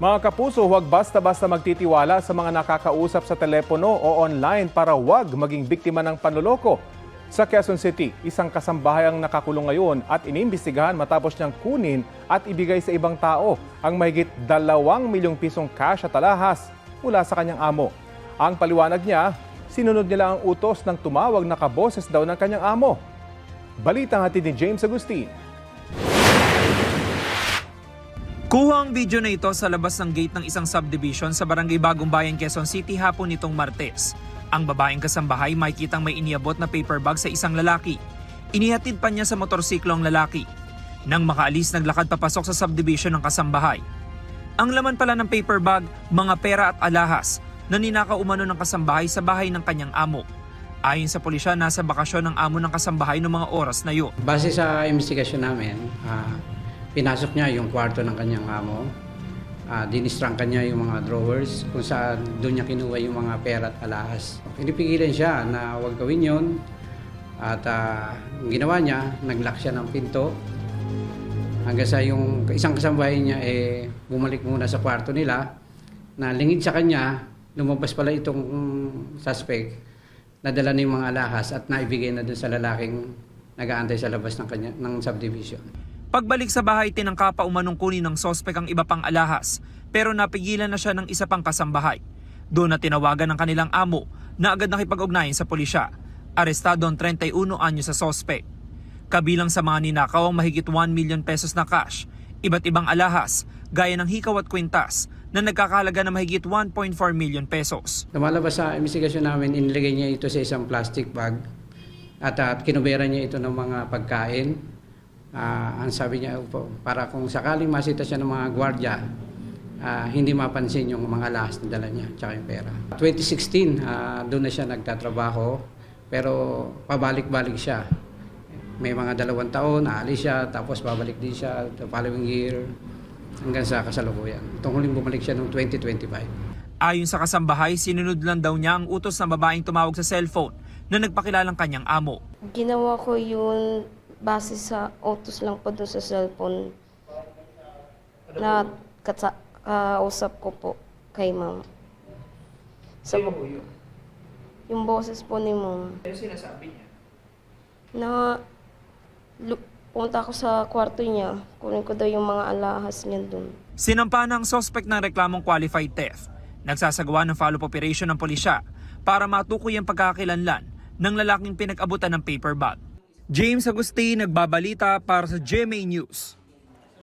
Mga kapuso, huwag basta-basta magtitiwala sa mga nakakausap sa telepono o online para huwag maging biktima ng panloloko. Sa Quezon City, isang kasambahay ang nakakulong ngayon at inimbestigahan matapos niyang kunin at ibigay sa ibang tao ang mahigit 2 milyong pisong cash at alahas mula sa kanyang amo. Ang paliwanag niya, sinunod nila ang utos ng tumawag na kaboses daw ng kanyang amo. Balitang hatid ni James Agustin. Kuha ang video na ito sa labas ng gate ng isang subdivision sa Barangay Bagong Bayan, Quezon City hapon nitong Martes. Ang babaeng kasambahay makikitang may iniabot na paper bag sa isang lalaki. Inihatid pa niya sa motorsiklo ang lalaki. Nang makaalis, naglakad papasok sa subdivision ng kasambahay. Ang laman pala ng paper bag, mga pera at alahas na ninakaw umano ng kasambahay sa bahay ng kanyang amo. Ayon sa pulisya, nasa bakasyon ng amo ng kasambahay noong mga oras na yun. Base sa investigasyon namin, pinasok niya yung kwarto ng kanyang amo. Dinistrang kanya yung mga drawers kung saan doon niya kinuha yung mga pera at alahas. Pinipigilan siya na huwag gawin yun. At ang ginawa niya, nag-lock siya ng pinto. Hanggang sa yung isang kasambahay niya bumalik muna sa kwarto nila. Na lingid sa kanya, lumabas pala itong suspect. Nadala na yung mga alahas at naibigay na doon sa lalaking nag-aantay sa labas ng subdivision. Pagbalik sa bahay, tinangka pa umanong kunin ng sospek ang iba pang alahas, pero napigilan na siya ng isa pang kasambahay. Doon na tinawagan ng kanilang amo na agad nakipag-ugnayan sa pulisya. Arestado ang 31 anyo sa sospek. Kabilang sa mga ninakaw ang mahigit 1 million pesos na cash, iba't ibang alahas, gaya ng hikaw at kwintas, na nagkakahalaga na mahigit 1.4 million pesos. Lumalabas sa investigasyon namin, inilagay niya ito sa isang plastic bag at kinubera niya ito ng mga pagkain. Ang sabi niya, para kung sakaling masita siya ng mga gwardiya, hindi mapansin yung mga alahas na dala niya, tsaka yung pera. 2016, doon na siya nagtatrabaho, pero pabalik-balik siya. May mga 2 taon, aalis siya, tapos babalik din siya the following year, hanggang sa kasalukuyan. Itong huling bumalik siya noong 2025. Ayon sa kasambahay, sinunod lang daw niya ang utos ng babaeng tumawag sa cellphone na nagpakilalang kanyang amo. Ginawa ko yun base sa utos lang po doon sa cellphone na kausap ko po kay ma'am. Sino po yun? Yung boses po ni ma'am. Ano sinasabi niya? Na punta ako sa kwarto niya, kunin ko daw yung mga alahas niya doon. Sinampa ng sospek ng reklamong qualified theft. Nagsasagawa ng follow-up operation ng pulisya para matukoy ang pagkakakilanlan ng lalaking pinag-abutan ng paper bag. James Agustin, nagbabalita para sa GMA News.